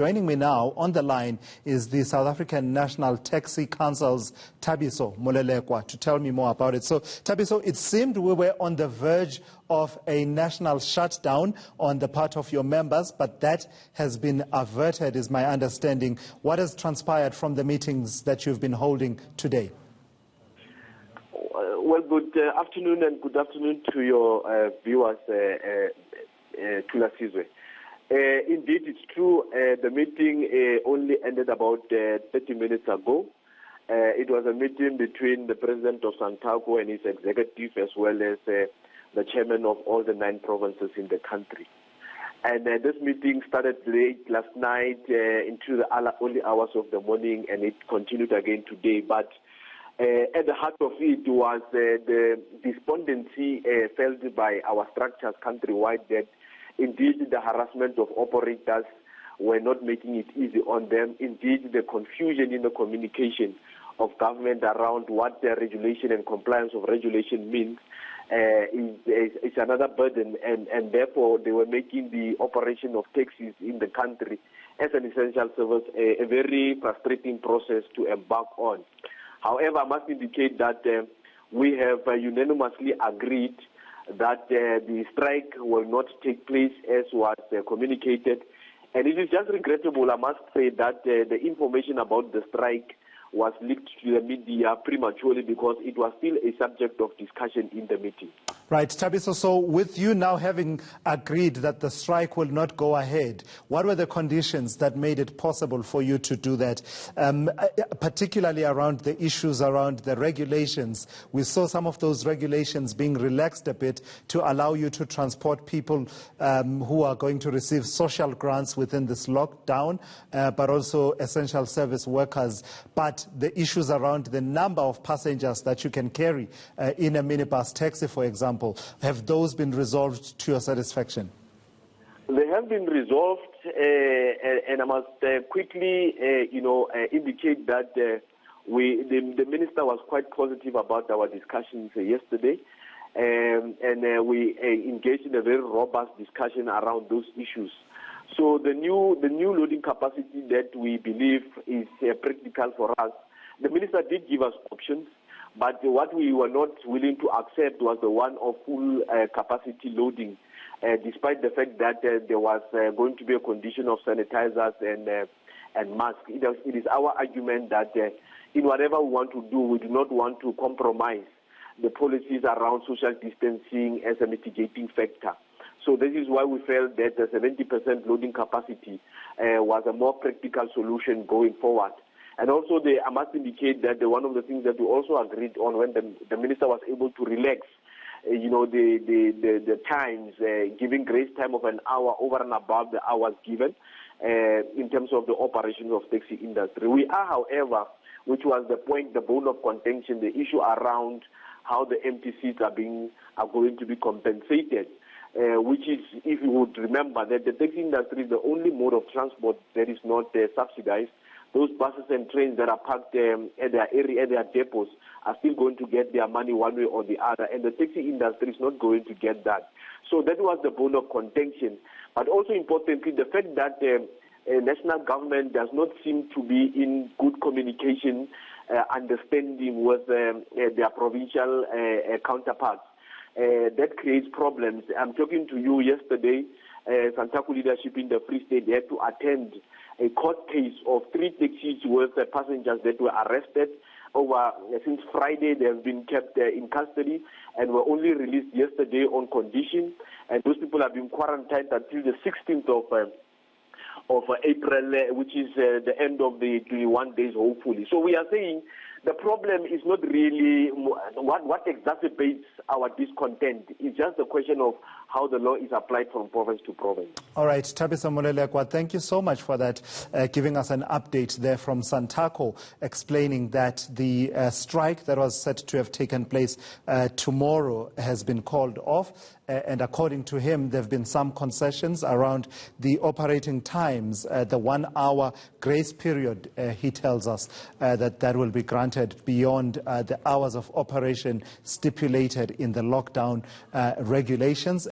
Joining me now on the line is the South African National Taxi Council's Thabiso Molelekwa to tell me more about it. So, Thabiso, it seemed we were on the verge of a national shutdown on the part of your members, but that has been averted, is my understanding. What has transpired from the meetings that you've been holding today? Well, good afternoon and good afternoon to your viewers, Tula Sizwe. Indeed, it's true. The meeting only ended about 30 minutes ago. It was a meeting between the president of Santaco and his executive, as well as the chairman of all the 9 provinces in the country. And this meeting started late last night into the early hours of the morning, and it continued again today. But at the heart of it was the despondency felt by our structures countrywide that indeed the harassment of operators were not making it easy on them. Indeed, the confusion in the communication of government around what the regulation and compliance of regulation means is another burden, and therefore they were making the operation of taxis in the country as an essential service a very frustrating process to embark on. However, I must indicate that we have unanimously agreed that the strike will not take place as was communicated. And it is just regrettable, I must say, that the information about the strike was leaked to the media prematurely because it was still a subject of discussion in the meeting. Right, Thabiso, so with you now having agreed that the strike will not go ahead, what were the conditions that made it possible for you to do that, particularly around the issues around the regulations? We saw some of those regulations being relaxed a bit to allow you to transport people who are going to receive social grants within this lockdown, but also essential service workers. But the issues around the number of passengers that you can carry in a minibus taxi, for example, have those been resolved to your satisfaction? They have been resolved, and I must quickly, indicate that the minister was quite positive about our discussions yesterday, and we engaged in a very robust discussion around those issues. So the new loading capacity that we believe is practical for us, the minister did give us options, but what we were not willing to accept was the one of full capacity loading, despite the fact that there was going to be a condition of sanitizers and masks. It is our argument that in whatever we want to do, we do not want to compromise the policies around social distancing as a mitigating factor. So this is why we felt that the 70% loading capacity was a more practical solution going forward. And also, I must indicate that one of the things that we also agreed on when the minister was able to relax, the times, giving grace time of an hour over and above the hours given in terms of the operations of taxi industry. We are, however, which was the point, the bone of contention, the issue around how the empty seats are going to be compensated. Which is, if you would remember, that the taxi industry is the only mode of transport that is not subsidized. Those buses and trains that are parked at their area, at their depots, are still going to get their money one way or the other, and the taxi industry is not going to get that. So that was the bone of contention. But also importantly, the fact that the national government does not seem to be in good communication, understanding with their provincial counterparts. That creates problems. I'm talking to you yesterday. Santaco leadership in the Free State had to attend a court case of 3 taxis with passengers that were arrested since Friday. They have been kept in custody and were only released yesterday on condition. And those people have been quarantined until the 16th of April, which is the end of the 21 days, hopefully. So we are saying the problem is not really what exacerbates our discontent. It's just a question of how the law is applied from province to province. All right, Thabiso Molelekwa, thank you so much for that, giving us an update there from Santaco, explaining that the strike that was set to have taken place tomorrow has been called off. And according to him, there have been some concessions around the operating times, the 1-hour grace period, he tells us, that will be granted beyond the hours of operation stipulated in the lockdown regulations.